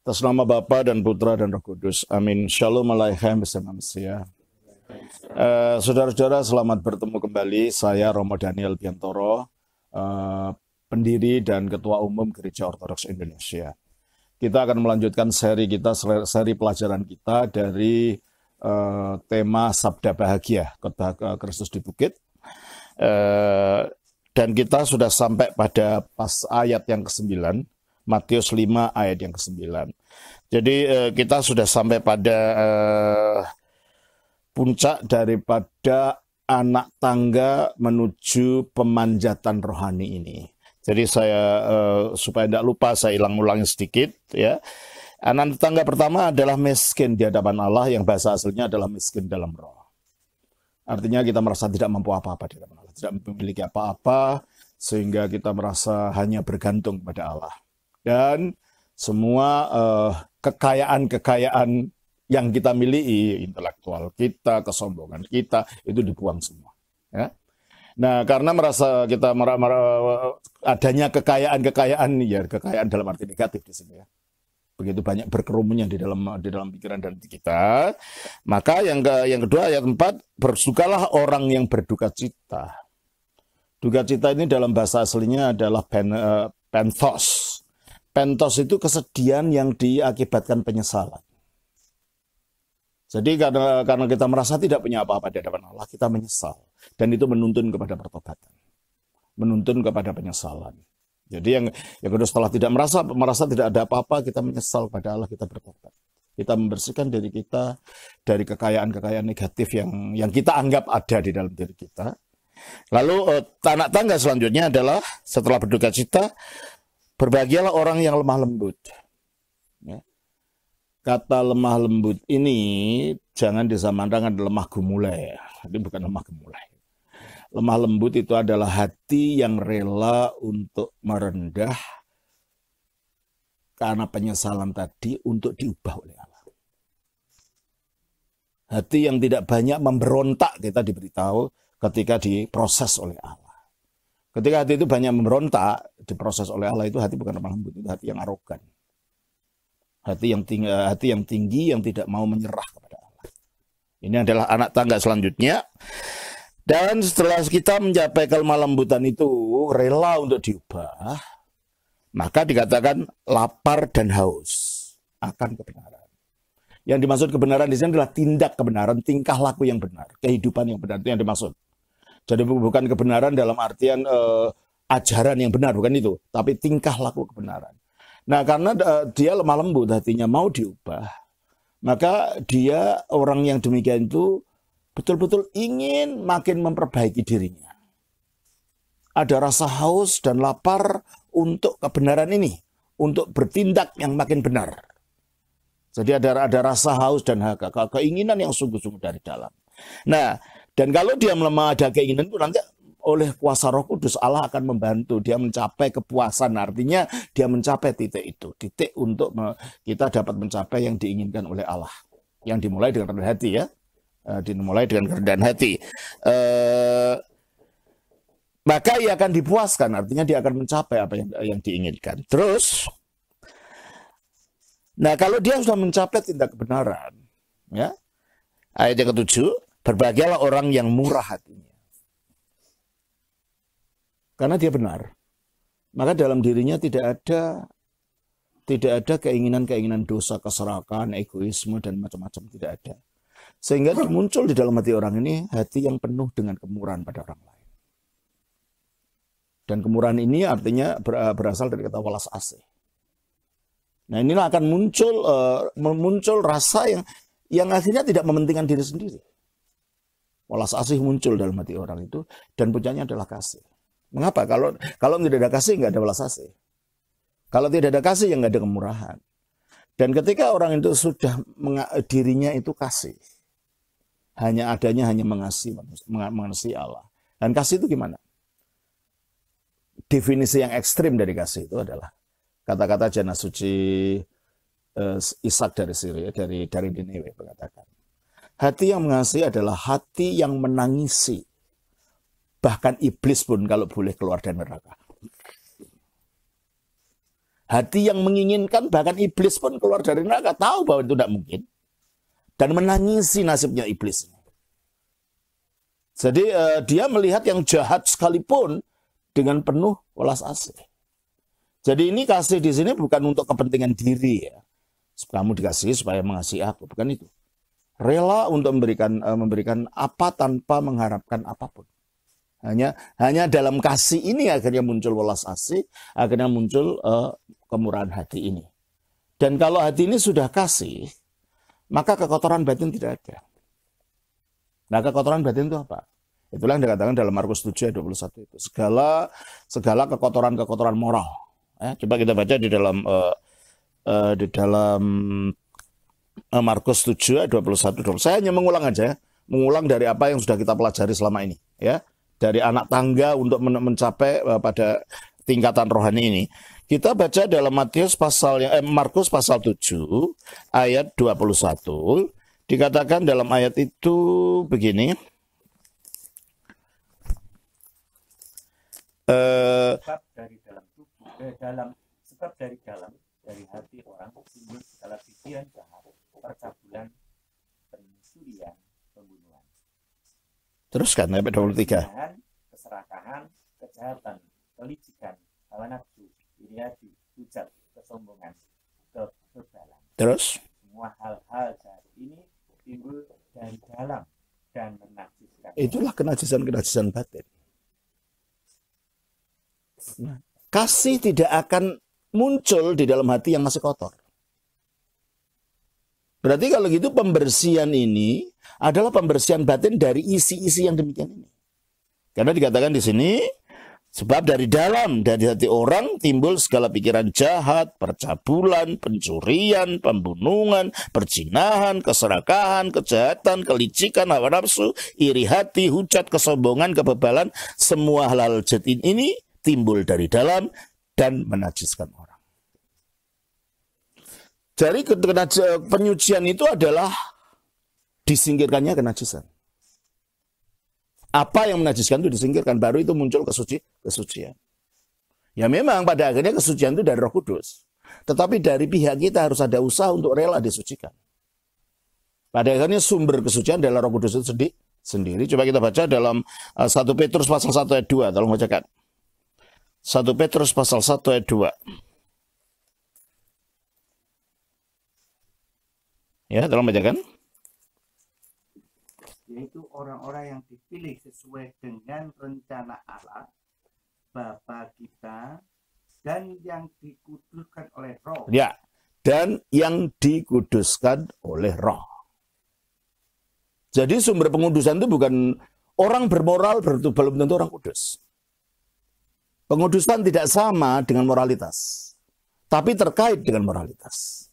Atas nama Bapa dan Putra dan Roh Kudus. Amin. Shalom Aleichem bersama Mesia. Saudara-saudara, selamat bertemu kembali. Saya Romo Daniel Biantoro, pendiri dan Ketua Umum Gereja Ortodoks Indonesia. Kita akan melanjutkan seri pelajaran kita dari tema Sabda Bahagia, Khotbah Kristus di Bukit. Dan kita sudah sampai pada ayat yang ke-9. Matius 5 ayat yang ke-9. Jadi kita sudah sampai pada puncak daripada anak tangga menuju pemanjatan rohani ini. Jadi saya supaya tidak lupa saya ulang-ulangi sedikit ya. Anak tangga pertama adalah miskin di hadapan Allah, yang bahasa aslinya adalah miskin dalam roh. Artinya kita merasa tidak mampu apa-apa di hadapan Allah, tidak memiliki apa-apa sehingga kita merasa hanya bergantung kepada Allah. Dan semua kekayaan-kekayaan yang kita miliki, intelektual kita, kesombongan kita, itu dibuang semua. Ya. Nah, karena merasa kita adanya kekayaan-kekayaan, ya kekayaan dalam arti negatif di sini ya. Begitu banyak berkerumunnya di dalam pikiran dan hati kita. Maka yang kedua ayat 4, bersukalah orang yang berduka cita. Duka cita ini dalam bahasa aslinya adalah penthos. Pentos itu kesedihan yang diakibatkan penyesalan. Jadi karena kita merasa tidak punya apa-apa di hadapan Allah, kita menyesal. Dan itu menuntun kepada pertobatan. Menuntun kepada penyesalan. Jadi yang kedua, setelah tidak merasa tidak ada apa-apa, kita menyesal pada Allah, kita bertobat. Kita membersihkan diri kita dari kekayaan-kekayaan negatif yang kita anggap ada di dalam diri kita. Lalu anak tangga selanjutnya adalah setelah berduka cita, berbahagialah orang yang lemah lembut. Ya. Kata lemah lembut ini jangan disamakan dengan lemah gemulai. Ini bukan lemah gemulai. Lemah lembut itu adalah hati yang rela untuk merendah karena penyesalan tadi untuk diubah oleh Allah. Hati yang tidak banyak memberontak, kita diberitahu ketika diproses oleh Allah. Ketika hati itu banyak memberontak, diproses oleh Allah, itu hati bukan lemah lembut, itu hati yang arogan. Hati yang tinggi yang tidak mau menyerah kepada Allah. Ini adalah anak tangga selanjutnya. Dan setelah kita mencapai kelemah lembutan itu, rela untuk diubah, maka dikatakan lapar dan haus akan kebenaran. Yang dimaksud kebenaran di sini adalah tindak kebenaran, tingkah laku yang benar, kehidupan yang benar, itu yang dimaksud. Jadi bukan kebenaran dalam artian ajaran yang benar, bukan itu. Tapi tingkah laku kebenaran. Nah, karena dia lemah lembut, hatinya mau diubah. Maka dia, orang yang demikian itu, betul-betul ingin makin memperbaiki dirinya. Ada rasa haus dan lapar untuk kebenaran ini. Untuk bertindak yang makin benar. Jadi ada rasa haus dan keinginan yang sungguh-sungguh dari dalam. Nah, dan kalau dia melemah ada keinginan itu, nanti oleh kuasa Roh Kudus Allah akan membantu dia mencapai kepuasan. Artinya dia mencapai titik itu. Titik untuk kita dapat mencapai yang diinginkan oleh Allah. Yang dimulai dengan rendah hati ya. Dimulai dengan kerendahan hati. Maka ia akan dipuaskan. Artinya dia akan mencapai apa yang diinginkan. Terus, nah kalau dia sudah mencapai tindak kebenaran. Ya, ayat yang ke-7. Berbahagialah orang yang murah hatinya. Karena dia benar. Maka dalam dirinya tidak ada keinginan-keinginan dosa, keserakahan, egoisme, dan macam-macam. Tidak ada. Sehingga muncul di dalam hati orang ini hati yang penuh dengan kemurahan pada orang lain. Dan kemurahan ini artinya berasal dari kata walas asih. Nah inilah akan muncul rasa yang akhirnya tidak mementingkan diri sendiri. Walas asih muncul dalam hati orang itu, dan puncaknya adalah kasih. Mengapa? Kalau tidak ada kasih, nggak ada walas asih. Kalau tidak ada kasih, ya nggak ada kemurahan. Dan ketika orang itu sudah dirinya itu kasih, hanya mengasihi Allah. Dan kasih itu gimana? Definisi yang ekstrim dari kasih itu adalah kata-kata jana suci Ishak dari Syria, dari Niniwe mengatakan. Hati yang mengasihi adalah hati yang menangisi. Bahkan iblis pun kalau boleh keluar dari neraka. Hati yang menginginkan, bahkan iblis pun keluar dari neraka, tahu bahwa itu tidak mungkin. Dan menangisi nasibnya iblis. Jadi dia melihat yang jahat sekalipun dengan penuh welas asih. Jadi ini kasih di sini bukan untuk kepentingan diri ya. Kamu dikasih supaya mengasihi aku, bukan itu. Rela untuk memberikan apa tanpa mengharapkan apapun. Hanya dalam kasih ini akhirnya muncul welas asih, akhirnya muncul kemurahan hati ini. Dan kalau hati ini sudah kasih, maka kekotoran batin tidak ada. Nah, kekotoran batin itu apa? Itulah yang dikatakan dalam Markus 7 ayat 21 itu. Segala kekotoran-kekotoran moral. Coba kita baca di dalam Markus 7 ayat 21. Saya hanya mengulang aja, mengulang dari apa yang sudah kita pelajari selama ini, ya. Dari anak tangga untuk mencapai pada tingkatan rohani ini. Kita baca dalam Markus pasal 7 ayat 21. Dikatakan dalam ayat itu begini. Sebab dari dalam dari hati orang timbul segala pikiran jahat, percabulan, pencurian, pembunuhan. Teruskan ayat 23. Keserakahan, kejahatan, kelicikan, hawa nafsu, iri hati, hujat, kesombongan, kebebalan. Terus? Semua hal-hal jahat ini timbul dari dalam dan menajiskan. Itulah kenajisan batin. Nah, kasih tidak akan muncul di dalam hati yang masih kotor. Berarti kalau gitu pembersihan ini adalah pembersihan batin dari isi-isi yang demikian ini. Karena dikatakan di sini, sebab dari hati orang timbul segala pikiran jahat, percabulan, pencurian, pembunuhan, perzinahan, keserakahan, kejahatan, kelicikan, hawa nafsu, iri hati, hujat, kesombongan, kebebalan. Semua hal-hal jahat ini timbul dari dalam dan menajiskan orang. Jadi penyucian itu adalah disingkirkannya kenajisan. Apa yang menajiskan itu disingkirkan, baru itu muncul kesucian. Ya memang pada akhirnya kesucian itu dari Roh Kudus. Tetapi dari pihak kita harus ada usaha untuk rela disucikan. Pada akhirnya sumber kesucian adalah Roh Kudus itu sendiri. Coba kita baca dalam 1 Petrus pasal 1 ayat 2. Tolong bacakan. 1 Petrus pasal 1 ayat 2. Ya, tolong bacakan. Yaitu orang-orang yang dipilih sesuai dengan rencana Allah, Bapa kita, dan yang dikuduskan oleh Roh. Ya, dan yang dikuduskan oleh Roh. Jadi sumber pengudusan itu bukan orang bermoral belum tentu orang kudus. Pengudusan tidak sama dengan moralitas, tapi terkait dengan moralitas.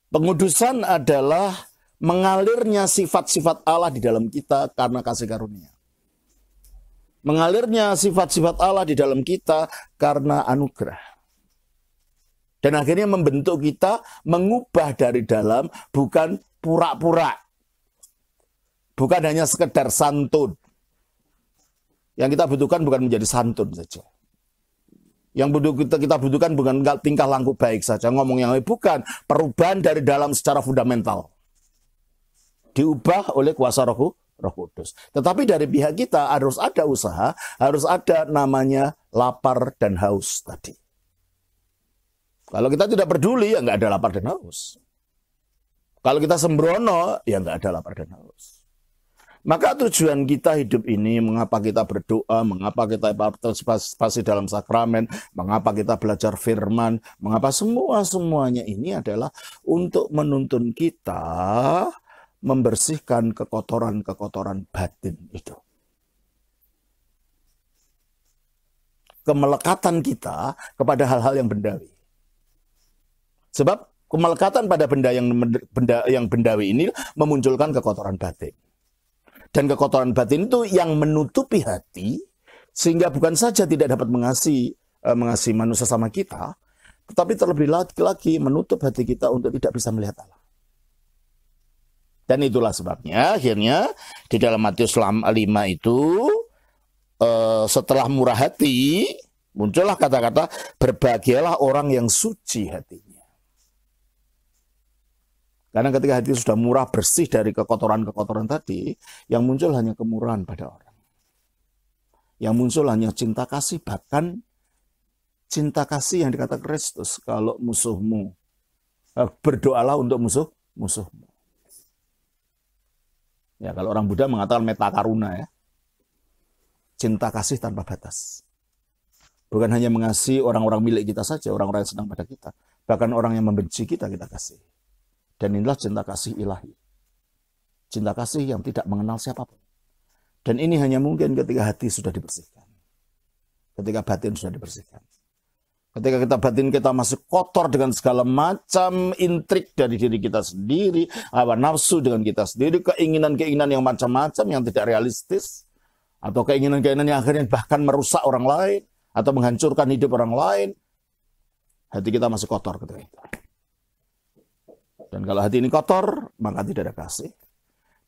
Pengudusan adalah mengalirnya sifat-sifat Allah di dalam kita karena kasih karunia. Mengalirnya sifat-sifat Allah di dalam kita karena anugerah. Dan akhirnya membentuk kita, mengubah dari dalam, bukan pura-pura. Bukan hanya sekedar santun. Yang kita butuhkan bukan menjadi santun saja. Yang kita butuhkan bukan tingkah laku baik saja, ngomong yang baik, bukan. Perubahan dari dalam secara fundamental. Diubah oleh kuasa Roh Kudus. Tetapi dari pihak kita harus ada usaha, harus ada namanya lapar dan haus tadi. Kalau kita tidak peduli, ya nggak ada lapar dan haus. Kalau kita sembrono, ya nggak ada lapar dan haus. Maka tujuan kita hidup ini, mengapa kita berdoa, mengapa kita partisipasi dalam sakramen, mengapa kita belajar firman, mengapa semuanya ini adalah untuk menuntun kita membersihkan kekotoran-kekotoran batin itu. Kemelekatan kita kepada hal-hal yang bendawi. Sebab kemelekatan pada benda yang bendawi ini memunculkan kekotoran batin. Dan kekotoran batin itu yang menutupi hati, sehingga bukan saja tidak dapat mengasihi manusia sama kita, tetapi terlebih lagi menutup hati kita untuk tidak bisa melihat Allah. Dan itulah sebabnya akhirnya di dalam Matius 5 itu setelah murah hati, Muncullah kata-kata, berbahagialah orang yang suci hatinya. Karena ketika hati sudah murah, bersih dari kekotoran-kekotoran tadi, yang muncul hanya kemurahan pada orang. Yang muncul hanya cinta kasih, bahkan cinta kasih yang dikatakan Kristus. Kalau musuhmu, berdoalah untuk musuhmu. Ya, kalau orang Buddha mengatakan metakaruna ya. Cinta kasih tanpa batas. Bukan hanya mengasihi orang-orang milik kita saja, orang-orang yang senang pada kita. Bahkan orang yang membenci kita, kita kasih. Dan inilah cinta kasih ilahi. Cinta kasih yang tidak mengenal siapapun. Dan ini hanya mungkin ketika hati sudah dibersihkan. Ketika batin sudah dibersihkan. Ketika batin kita masih kotor dengan segala macam intrik dari diri kita sendiri, hawa nafsu dengan kita sendiri, keinginan-keinginan yang macam-macam yang tidak realistis, atau keinginan-keinginan yang akhirnya bahkan merusak orang lain, atau menghancurkan hidup orang lain, hati kita masih kotor ketika itu. Dan kalau hati ini kotor, maka tidak ada kasih.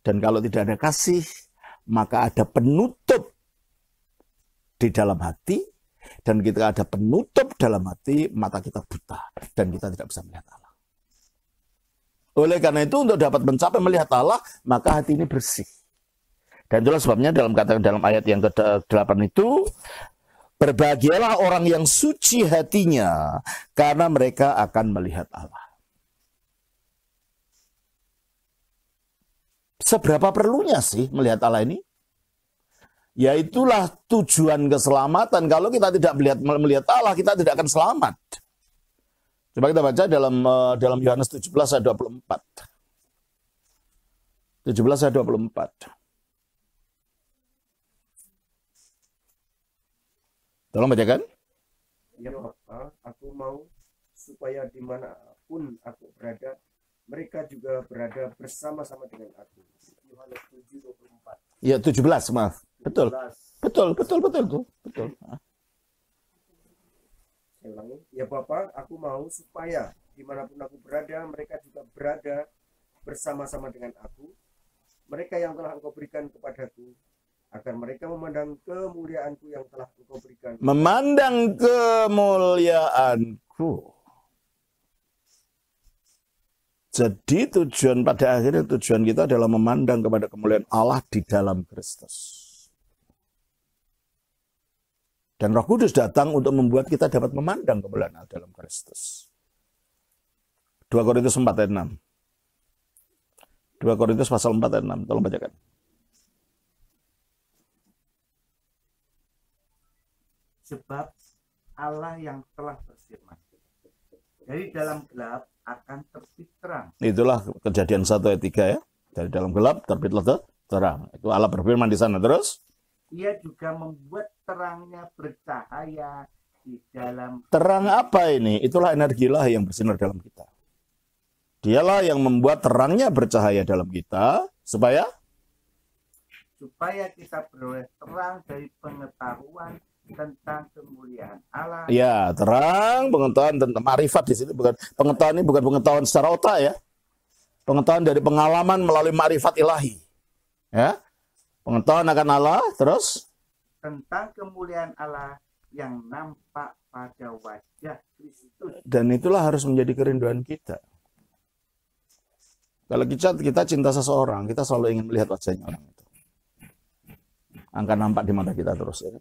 Dan kalau tidak ada kasih, maka ada penutup di dalam hati. Dan ketika ada penutup dalam hati, mata kita buta. Dan kita tidak bisa melihat Allah. Oleh karena itu, untuk dapat mencapai melihat Allah, maka hati ini bersih. Dan itulah sebabnya dalam ayat yang ke-8 itu, berbahagialah orang yang suci hatinya, karena mereka akan melihat Allah. Seberapa perlunya sih melihat Allah ini? Yaitulah tujuan keselamatan. Kalau kita tidak melihat Allah, kita tidak akan selamat. Coba kita baca dalam Yohanes 17 ayat 24. 17 ayat 24. Tolong bacakan. Ya Bapa, aku mau supaya dimanapun aku berada, mereka juga berada bersama-sama dengan aku. Yohanes 7:24. Ya 17, maaf. Betul. 17. Betul. Saya ulangi. Ya Bapa, aku mau supaya dimanapun aku berada, mereka juga berada bersama-sama dengan aku. Mereka yang telah Engkau berikan kepadaku, agar mereka memandang kemuliaanku yang telah Engkau berikan. Memandang kemuliaanku. Jadi pada akhirnya tujuan kita adalah memandang kepada kemuliaan Allah di dalam Kristus. Dan Roh Kudus datang untuk membuat kita dapat memandang kemuliaan Allah dalam Kristus. 2 Korintus 4 ayat 6. 2 Korintus pasal 4 ayat 6. Tolong bacakan. Sebab Allah yang telah berfirman, dari dalam gelap akan terbit terang. Itulah Kejadian 1 ayat 3 ya. Dari dalam gelap terbitlah terang. Itu Allah berfirman di sana. Terus? Ia juga membuat terangnya bercahaya di dalam. Terang apa ini? Itulah energi ilahi yang bersinar dalam kita. Dialah yang membuat terangnya bercahaya dalam kita. Supaya kita beroleh terang dari pengetahuan tentang kemuliaan Allah. Ya, terang, pengetahuan tentang marifat di sini, bukan pengetahuan ini bukan pengetahuan secara otak ya. Pengetahuan dari pengalaman melalui marifat ilahi. Ya. Pengetahuan akan Allah, terus tentang kemuliaan Allah yang nampak pada wajah Kristus. Dan itulah harus menjadi kerinduan kita. Kalau kita cinta seseorang, kita selalu ingin melihat wajahnya orang itu. Akan nampak di mata kita terus ya.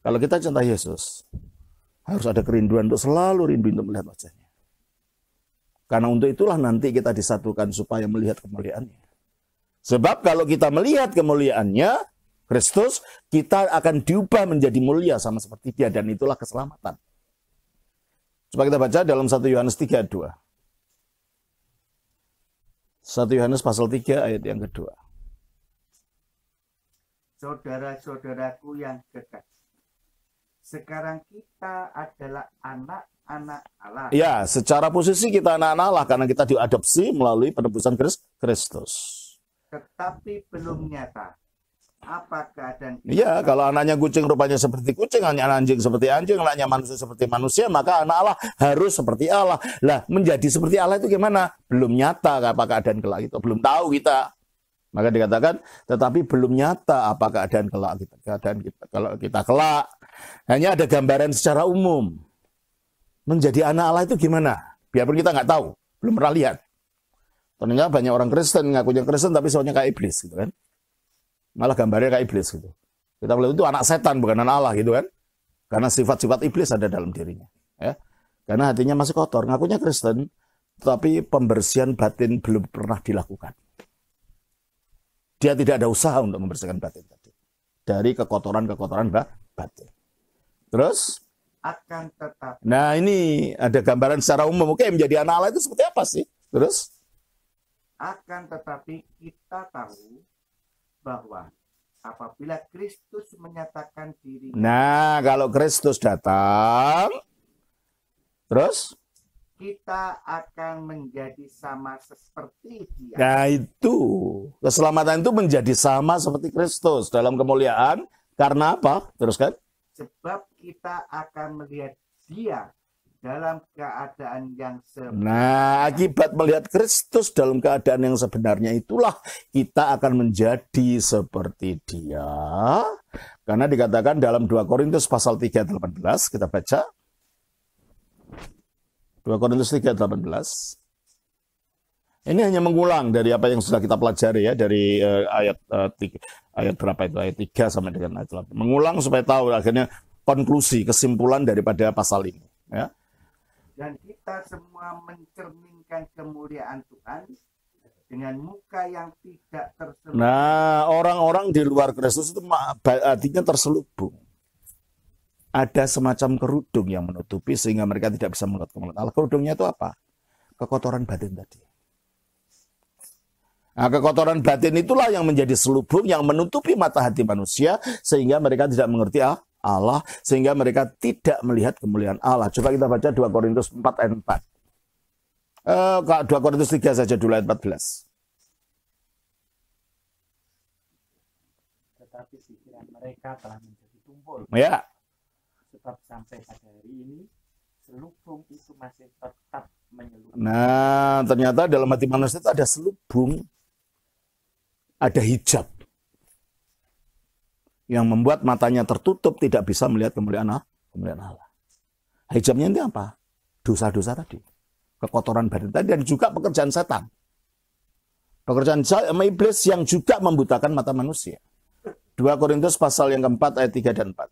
Kalau kita cinta Yesus, harus ada kerinduan untuk selalu rindu untuk melihat wajahnya. Karena untuk itulah nanti kita disatukan supaya melihat kemuliaannya. Sebab kalau kita melihat kemuliaannya, Kristus, kita akan diubah menjadi mulia sama seperti Dia. Dan itulah keselamatan. Coba kita baca dalam 1 Yohanes 3 ayat 2. 1 Yohanes pasal 3 ayat yang kedua. Saudara-saudaraku yang kekasih, sekarang kita adalah anak-anak Allah. Ya, secara posisi kita anak-anak Allah karena kita diadopsi melalui penebusan Kristus. Tetapi belum nyata apa keadaan kita. Ya, kalau anaknya kucing rupanya seperti kucing, anaknya anjing seperti anjing, anaknya manusia seperti manusia, maka anak Allah harus seperti Allah. Lah, menjadi seperti Allah itu gimana? Belum nyata apa keadaan kelak itu, belum tahu kita. Maka dikatakan, tetapi belum nyata apa keadaan kelak kita. Kalau kita kelak, Hanya ada gambaran secara umum. Menjadi anak Allah itu gimana? Biarpun kita nggak tahu, belum pernah lihat. Ternyata banyak orang Kristen ngakunya Kristen tapi soalnya kayak iblis gitu kan. Malah gambarnya kayak iblis gitu. Kita melihat itu anak setan bukan anak Allah gitu kan. Karena sifat-sifat iblis ada dalam dirinya. Ya. Karena hatinya masih kotor. Ngakunya Kristen, tapi pembersihan batin belum pernah dilakukan. Dia tidak ada usaha untuk membersihkan batin tadi. Dari kekotoran-kekotoran batin. Terus? Akan tetapi. Nah ini ada gambaran secara umum. Oke, menjadi anak Allah itu seperti apa sih? Terus? Akan tetapi kita tahu bahwa apabila Kristus menyatakan diri. Nah, kalau Kristus datang, terus? Kita akan menjadi sama seperti Dia. Nah itu, keselamatan itu menjadi sama seperti Kristus dalam kemuliaan. Karena apa? Terus kan? Sebab kita akan melihat Dia dalam keadaan yang sebenarnya. Nah, akibat melihat Kristus dalam keadaan yang sebenarnya itulah kita akan menjadi seperti Dia. Karena dikatakan dalam 2 Korintus pasal 3:18, kita baca. 2 Korintus 3:18. Ini hanya mengulang dari apa yang sudah kita pelajari ya, dari ayat berapa itu, ayat 3 sampai dengan ayat 8. Mengulang supaya tahu akhirnya konklusi, kesimpulan daripada pasal ini. Ya. Dan kita semua mencerminkan kemuliaan Tuhan dengan muka yang tidak terselubung. Nah, orang-orang di luar Kristus itu artinya terselubung. Ada semacam kerudung yang menutupi sehingga mereka tidak bisa melihat kemuliaan Allah. Kerudungnya itu apa? Kekotoran batin tadi. Nah, kekotoran batin itulah yang menjadi selubung yang menutupi mata hati manusia sehingga mereka tidak mengerti Allah, sehingga mereka tidak melihat kemuliaan Allah. Coba kita baca 2 Korintus 4 ayat 4. 2 Korintus 3 saja dulu ayat 14. Tetapi pikiran mereka telah menjadi tumpul. Ya. Sebab sampai pada hari ini selubung itu masih tetap menyelubung. Nah, ternyata dalam hati manusia itu ada selubung. Ada hijab yang membuat matanya tertutup, tidak bisa melihat kemuliaan Allah. Hijabnya ini apa? Dosa-dosa tadi, kekotoran batin tadi, dan juga pekerjaan setan. Pekerjaan iblis yang juga membutakan mata manusia. 2 Korintus pasal yang keempat ayat 3 dan 4.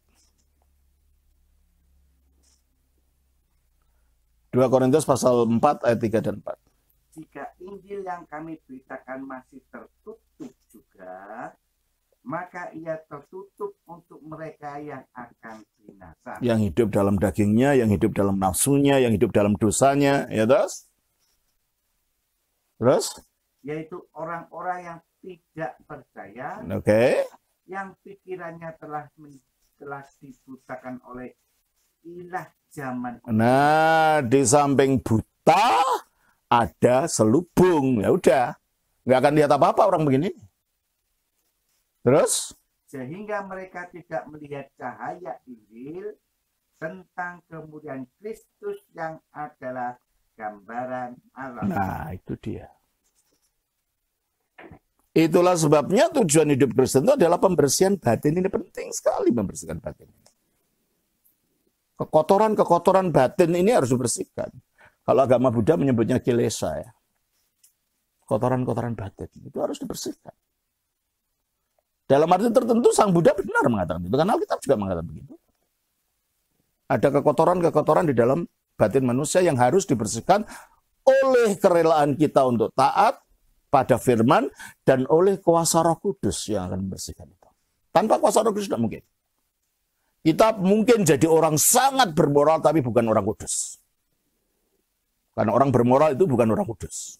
2 Korintus pasal 4 ayat 3 dan 4. Jika Injil yang kami beritakan masih tertutup juga, maka ia tertutup untuk mereka yang akan binasa. Yang hidup dalam dagingnya, yang hidup dalam nafsunya, yang hidup dalam dosanya, ya terus? Terus? Yaitu orang-orang yang tidak percaya, yang pikirannya telah dibutakan oleh ilah zaman. Nah, di samping buta ada selubung. Ya udah, nggak akan lihat apa-apa orang begini. Terus? Sehingga mereka tidak melihat cahaya Injil tentang kemuliaan Kristus yang adalah gambaran Allah. Nah, itu dia. Itulah sebabnya tujuan hidup Kristen itu adalah pembersihan batin. Ini penting sekali membersihkan batin. Kekotoran-kekotoran batin ini harus dibersihkan. Kalau agama Buddha menyebutnya kilesa ya. Kotoran-kotoran batin itu harus dibersihkan. Dalam arti tertentu Sang Buddha benar mengatakan itu. Karena Alkitab juga mengatakan begitu. Ada kekotoran-kekotoran di dalam batin manusia yang harus dibersihkan oleh kerelaan kita untuk taat pada firman dan oleh kuasa Roh Kudus yang akan membersihkan itu. Tanpa kuasa Roh Kudus tidak mungkin. Kita mungkin jadi orang sangat bermoral tapi bukan orang kudus. Karena orang bermoral itu bukan orang kudus.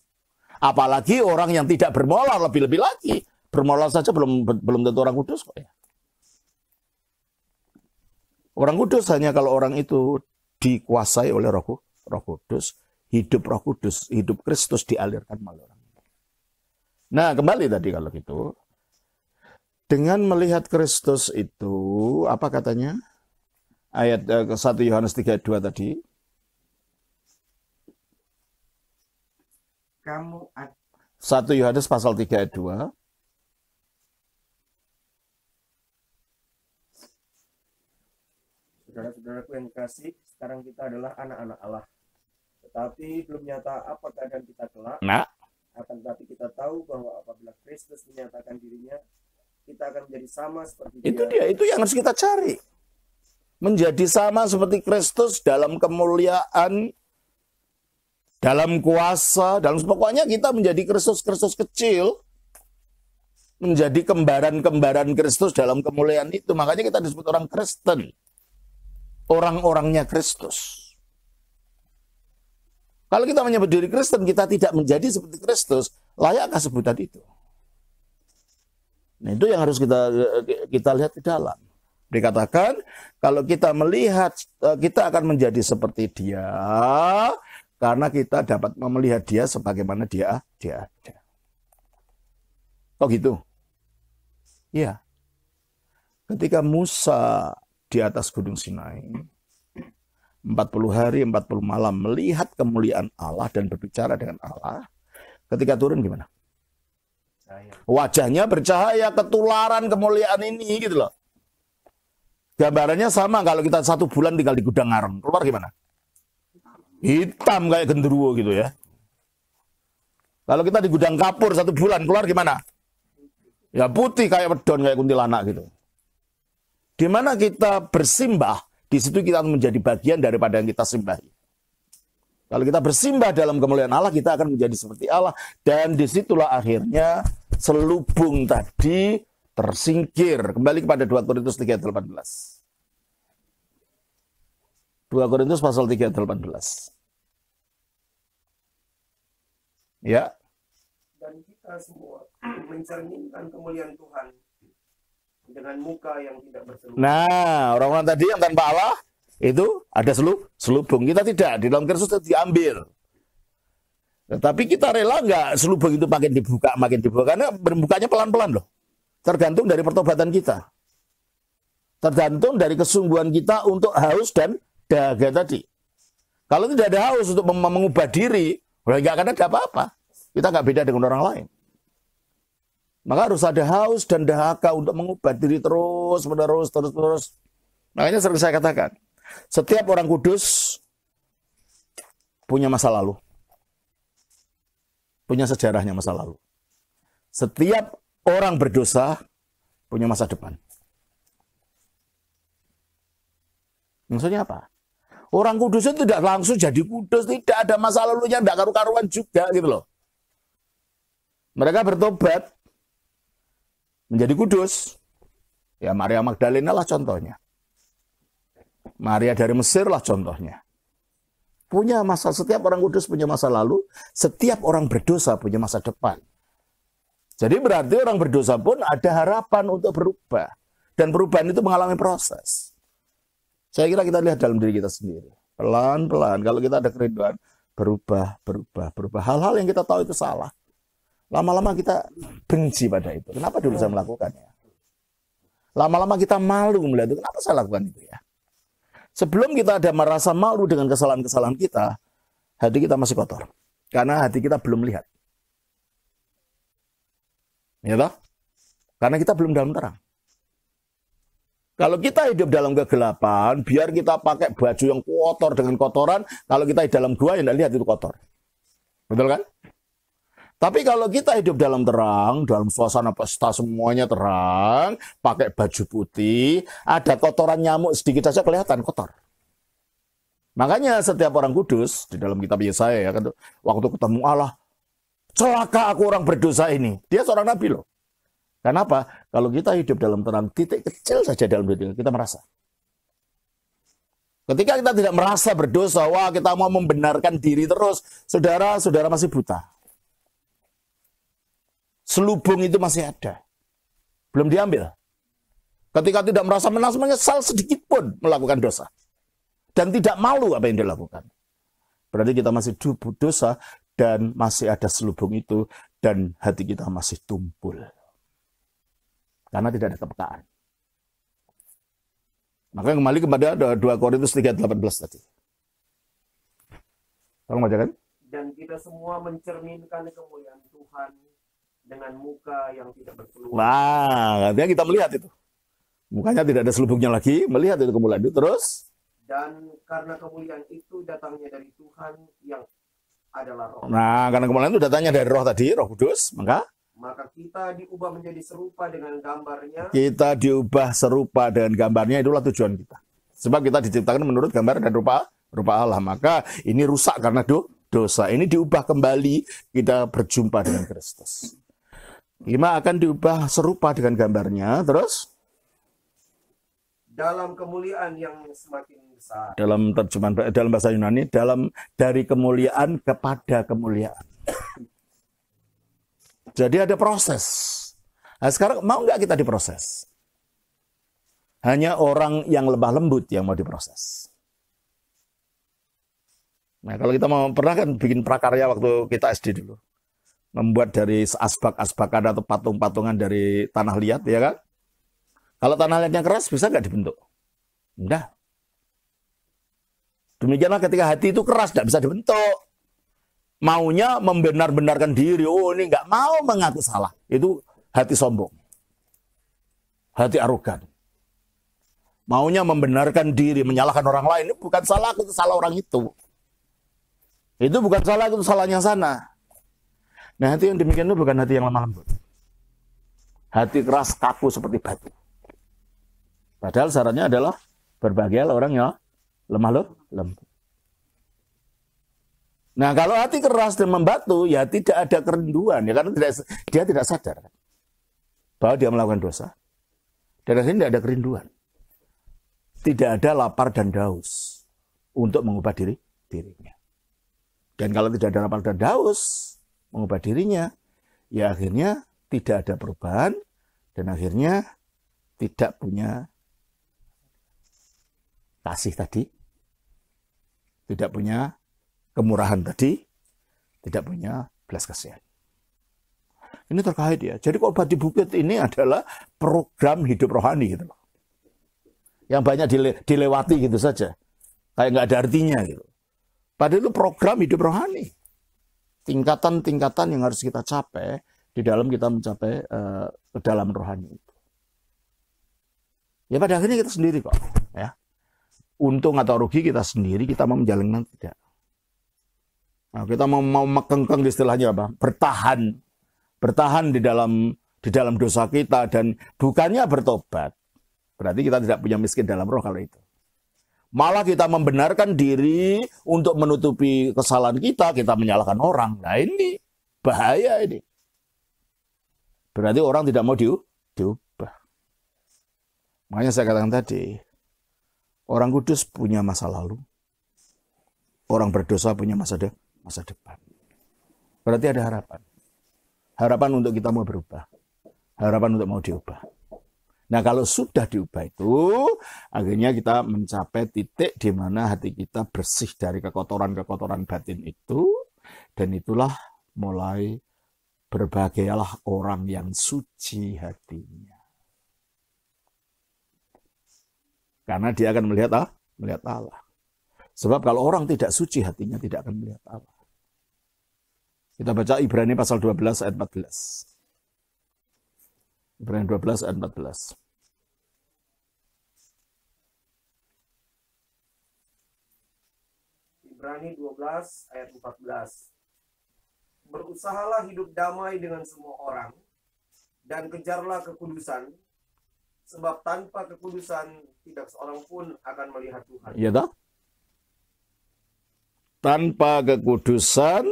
Apalagi orang yang tidak bermoral lebih-lebih lagi. Bermoral saja belum tentu orang kudus kok ya. Orang kudus hanya kalau orang itu dikuasai oleh Roh Kudus, hidup Roh Kudus, hidup Kristus dialirkan melalui orang. Nah, kembali tadi kalau gitu. Dengan melihat Kristus itu, apa katanya? Ayat 1 Yohanes 3:2 tadi. Kamu 1 Yohanes pasal 3 ayat 2. Saudara-saudaraku yang kasih, sekarang kita adalah anak-anak Allah. Tetapi belum nyata apa keadaan kita kelak. Nah, Akan tetapi kita tahu bahwa apabila Kristus menyatakan dirinya, kita akan menjadi sama seperti itu Dia. dia, itu yang harus kita cari. Menjadi sama seperti Kristus dalam kemuliaan, dalam kuasa, dalam pokoknya kita menjadi Kristus-Kristus kecil, menjadi kembaran-kembaran Kristus dalam kemuliaan itu. Makanya kita disebut orang Kristen. Orang-orangnya Kristus. Kalau kita menyebut diri Kristen, kita tidak menjadi seperti Kristus, layakkah sebutan itu? Nah, itu yang harus kita lihat di dalam. Dikatakan, kalau kita melihat, kita akan menjadi seperti Dia, karena kita dapat melihat Dia sebagaimana Dia ada. Oh gitu? Iya. Ketika Musa di atas Gunung Sinai, 40 hari, 40 malam melihat kemuliaan Allah dan berbicara dengan Allah. Ketika turun gimana? Wajahnya bercahaya, ketularan kemuliaan ini gitu loh. Gambarannya sama kalau kita 1 bulan tinggal di gudang areng. Keluar gimana? Hitam kayak genderuwo gitu ya. Kalau kita di gudang kapur 1 bulan, keluar gimana? Ya putih kayak wedon, kayak kuntilanak gitu. Di mana kita bersimbah, di situ kita menjadi bagian daripada yang kita simbahi. Kalau kita bersimbah dalam kemuliaan Allah, kita akan menjadi seperti Allah. Dan disitulah akhirnya selubung tadi tersingkir. Kembali kepada 2 Korintus 3:18. 2 Korintus pasal 3:18. Ya. Dan kita semua mencerminkan kemuliaan Tuhan dengan muka yang tidak berselubung. Nah, orang-orang tadi yang tanpa Allah itu ada selubung. Kita tidak, di dalam Kristus itu diambil. Tetapi kita rela nggak selubung itu makin dibuka. Karena berbukanya pelan-pelan loh. Tergantung dari pertobatan kita. Tergantung dari kesungguhan kita untuk haus dan dahaga tadi. Kalau tidak ada haus untuk mengubah diri, nggak akan ada apa-apa. Kita nggak beda dengan orang lain. Maka harus ada haus dan dahaga untuk mengubah diri terus. Makanya sering saya katakan, setiap orang kudus punya masa lalu. Punya sejarahnya masa lalu. Setiap orang berdosa punya masa depan. Maksudnya apa? Orang kudus itu tidak langsung jadi kudus, tidak ada masa lalunya, tidak karu-karuan juga gitu loh. Mereka bertobat menjadi kudus. Ya Maria Magdalena lah contohnya. Maria dari Mesir lah contohnya. Setiap orang kudus punya masa lalu, setiap orang berdosa punya masa depan. Jadi berarti orang berdosa pun ada harapan untuk berubah. Dan perubahan itu mengalami proses. Saya kira kita lihat dalam diri kita sendiri. Pelan-pelan, kalau kita ada kerinduan, berubah. Hal-hal yang kita tahu itu salah. Lama-lama kita benci pada itu. Kenapa dulu saya melakukannya? Lama-lama kita malu melihat itu. Kenapa saya lakukan itu ya? Sebelum kita ada merasa malu dengan kesalahan-kesalahan kita, hati kita masih kotor. Karena hati kita belum lihat. Ya toh? Karena kita belum dalam terang. Kalau kita hidup dalam kegelapan, biar kita pakai baju yang kotor dengan kotoran, kalau kita di dalam gua, ya tidak lihat itu kotor. Betul kan? Tapi kalau kita hidup dalam terang, dalam suasana pesta semuanya terang, pakai baju putih, ada kotoran nyamuk sedikit saja kelihatan kotor. Makanya setiap orang kudus, di dalam kitab Yesaya, ya, kan, waktu ketemu Allah, celaka aku orang berdosa ini. Dia seorang nabi loh. Kenapa? Kalau kita hidup dalam terang, titik kecil saja dalam diri kita merasa. Ketika kita tidak merasa berdosa, wah kita mau membenarkan diri terus, saudara masih buta. Selubung itu masih ada. Belum diambil. Ketika tidak merasa menyesal sedikit pun melakukan dosa. Dan tidak malu apa yang dilakukan. Berarti kita masih dosa dan masih ada selubung itu. Dan hati kita masih tumpul. Karena tidak ada kepekaan. Maka kembali kepada 2 Korintus 3:18 tadi. Tolong bacakan. Dan kita semua mencerminkan kemuliaan Tuhan dengan muka yang tidak berselubung. Nah, artinya kita melihat itu. Mukanya tidak ada selubungnya lagi, melihat itu kemuliaan itu. Terus? Dan karena kemuliaan itu datangnya dari Tuhan yang adalah roh. Nah, karena kemuliaan itu datangnya dari roh tadi, Roh Kudus, maka kita diubah menjadi serupa dengan gambarnya. Kita diubah serupa dengan gambarnya, itulah tujuan kita. Sebab kita diciptakan menurut gambar dan rupa Allah. Maka ini rusak karena dosa. Ini diubah kembali, kita berjumpa dengan Kristus. Kita akan diubah serupa dengan gambarnya, terus dalam kemuliaan yang semakin besar. Dalam terjemahan dalam bahasa Yunani, dari kemuliaan kepada kemuliaan. Jadi ada proses. Nah, sekarang mau nggak kita diproses? Hanya orang yang lemah lembut yang mau diproses. Nah, kalau kita pernah kan bikin prakarya waktu kita SD dulu. Membuat dari asbak-asbakan atau patung-patungan dari tanah liat, ya kan? Kalau tanah liatnya keras, bisa nggak dibentuk? Enggak. Demikianlah ketika hati itu keras, nggak bisa dibentuk. Maunya membenar-benarkan diri. Oh, ini nggak mau mengaku salah. Itu hati sombong. Hati arogan. Maunya membenarkan diri, menyalahkan orang lain. Ini bukan salah aku, itu salah orang itu. Itu bukan salah aku, itu salahnya sana. Nah, hati yang demikian itu bukan hati yang lemah lembut. Hati keras, kaku seperti batu. Padahal syaratnya adalah berbahagialah orang yang lemah lembut. Nah, kalau hati keras dan membatu, ya tidak ada kerinduan. Ya, karena dia tidak sadar bahwa dia melakukan dosa. Dan akhirnya tidak ada kerinduan. Tidak ada lapar dan daus untuk mengubah dirinya. Dan kalau tidak ada lapar dan daus mengubah dirinya, ya akhirnya tidak ada perubahan. Dan akhirnya tidak punya kasih tadi. Tidak punya kemurahan tadi, tidak punya belas kasihan. Ini terkait ya. Jadi khotbah di bukit ini adalah program hidup rohani gitu loh. Yang banyak dilewati gitu saja. Kayak nggak ada artinya gitu. Padahal itu program hidup rohani. Tingkatan-tingkatan yang harus kita capai di dalam kita mencapai kedalaman rohani itu. Ya pada akhirnya kita sendiri kok. Ya. Untung atau rugi kita sendiri, kita mau menjalankan tidak. Nah, kita mau mekengkeng istilahnya apa? Bertahan di dalam dosa kita dan bukannya bertobat. Berarti kita tidak punya miskin dalam roh kalau itu. Malah kita membenarkan diri untuk menutupi kesalahan kita menyalahkan orang. Nah, ini bahaya ini. Berarti orang tidak mau diubah. Makanya saya katakan tadi, orang kudus punya masa lalu. Orang berdosa punya masa depan. Berarti ada harapan. Harapan untuk kita mau berubah. Harapan untuk mau diubah. Nah, kalau sudah diubah itu, akhirnya kita mencapai titik di mana hati kita bersih dari kekotoran-kekotoran batin itu. Dan itulah mulai berbahagialah orang yang suci hatinya. Karena dia akan melihat Allah. Sebab kalau orang tidak suci hatinya tidak akan melihat Allah. Kita baca Ibrani pasal 12 ayat 14. Ibrani 12 ayat 14. Ibrani 12 ayat 14. Berusahalah hidup damai dengan semua orang dan kejarlah kekudusan, sebab tanpa kekudusan tidak seorang pun akan melihat Tuhan. Iya toh? Tanpa kekudusan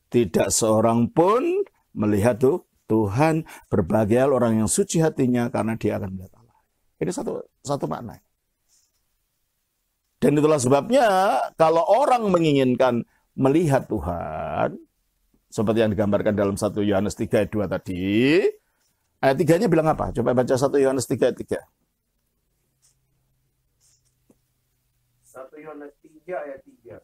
tidak seorang pun melihat Tuhan. Berbahagialah orang yang suci hatinya karena dia akan melihat Allah. Ini satu makna. Dan itulah sebabnya kalau orang menginginkan melihat Tuhan, seperti yang digambarkan dalam 1 Yohanes 3 ayat 2 tadi, ayat 3-nya bilang apa? Coba baca 1 Yohanes 3 ayat 3. 1 Yohanes 3 ayat 3.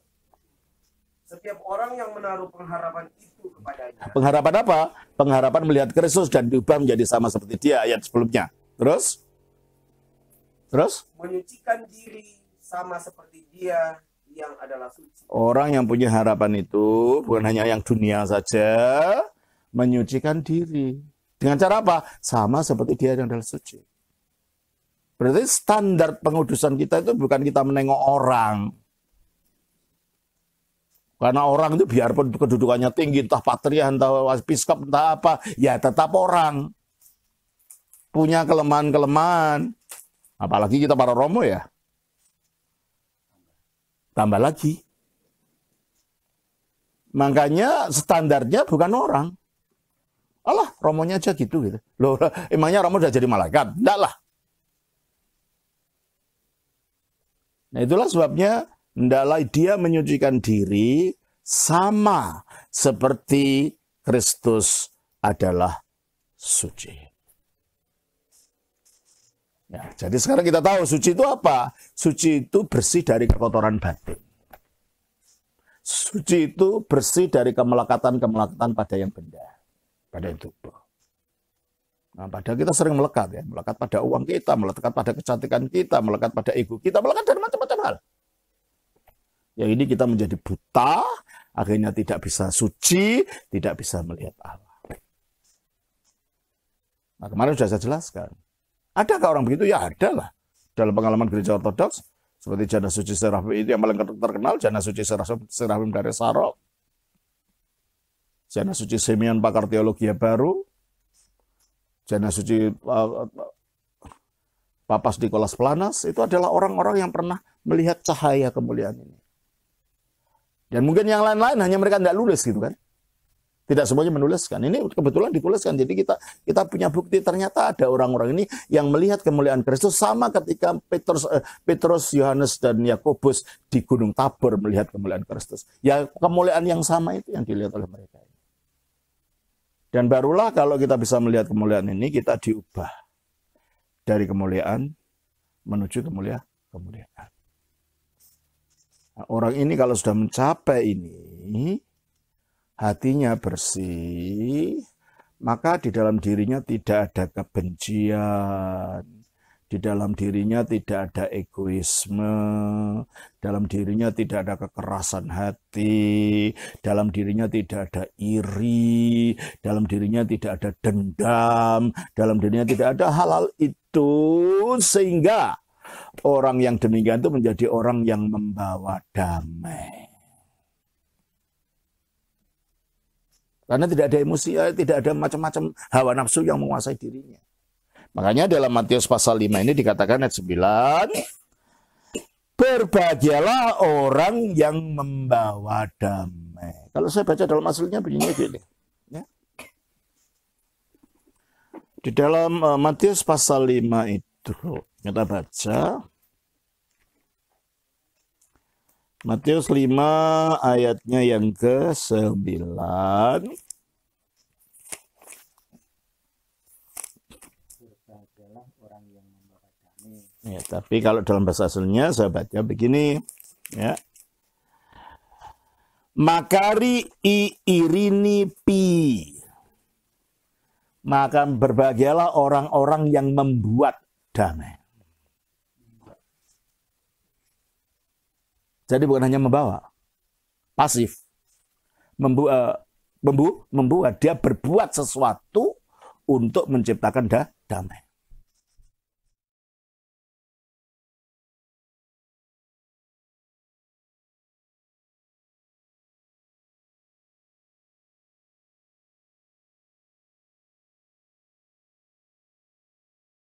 Setiap orang yang menaruh pengharapan itu kepadanya. Pengharapan apa? Pengharapan melihat Kristus dan diubah menjadi sama seperti dia, ayat sebelumnya. Terus? Menyucikan diri sama seperti dia yang adalah suci. Orang yang punya harapan itu bukan hanya yang dunia saja, menyucikan diri. Dengan cara apa? Sama seperti dia yang adalah suci. Berarti standar pengudusan kita itu bukan kita menengok orang. Karena orang itu biarpun kedudukannya tinggi, entah patria, entah piskop, entah apa, ya tetap orang. Punya kelemahan-kelemahan. Apalagi kita para romo ya. Tambah lagi. Makanya standarnya bukan orang. Alah, romonya aja gitu. Loh, emangnya romo udah jadi malaikat? Enggak lah. Nah itulah sebabnya hendaklah dia menyucikan diri sama seperti Kristus adalah suci. Ya, jadi sekarang kita tahu suci itu apa? Suci itu bersih dari kekotoran batin. Suci itu bersih dari kemelekatan-kemelekatan pada yang benda, pada yang tubuh. Nah, padahal kita sering melekat ya, melekat pada uang kita, melekat pada kecantikan kita, melekat pada ego kita, melekat dari macam-macam hal. Ya ini kita menjadi buta, akhirnya tidak bisa suci, tidak bisa melihat Allah. Nah kemarin sudah saya jelaskan. Adakah orang begitu? Ya ada lah. Dalam pengalaman gereja ortodoks, seperti Jana Suci Serafim itu yang paling terkenal, Jana Suci Serafim dari Sarok, Jana Suci Simeon pakar teologi baru, Jana Suci Papas Nikolas Planas, itu adalah orang-orang yang pernah melihat cahaya kemuliaan ini. Dan mungkin yang lain-lain hanya mereka tidak lulus gitu kan. Tidak semuanya menuliskan. Ini kebetulan dituliskan. Jadi kita punya bukti ternyata ada orang-orang ini yang melihat kemuliaan Kristus sama ketika Petrus, Yohanes dan Yakobus di Gunung Tabor melihat kemuliaan Kristus. Ya kemuliaan yang sama itu yang dilihat oleh mereka. Dan barulah kalau kita bisa melihat kemuliaan ini, kita diubah dari kemuliaan menuju kemuliaan. Nah, orang ini kalau sudah mencapai ini, hatinya bersih, maka di dalam dirinya tidak ada kebencian, di dalam dirinya tidak ada egoisme, dalam dirinya tidak ada kekerasan hati, dalam dirinya tidak ada iri, dalam dirinya tidak ada dendam, dalam dirinya tidak ada hal-hal itu, sehingga orang yang demikian itu menjadi orang yang membawa damai. Karena tidak ada emosi, tidak ada macam-macam hawa nafsu yang menguasai dirinya. Makanya dalam Matius pasal 5 ini dikatakan ayat 9, berbahagialah orang yang membawa damai. Kalau saya baca dalam aslinya begini gini. Ya. Di dalam Matius pasal 5 itu, kita baca. Matius 5 ayatnya yang ke-9. Ya, tapi kalau dalam bahasa aslinya saya baca begini, ya. Makari irini pi. Maka berbahagialah orang-orang yang membuat damai. Jadi bukan hanya membawa, pasif. Membuat, dia berbuat sesuatu untuk menciptakan damai.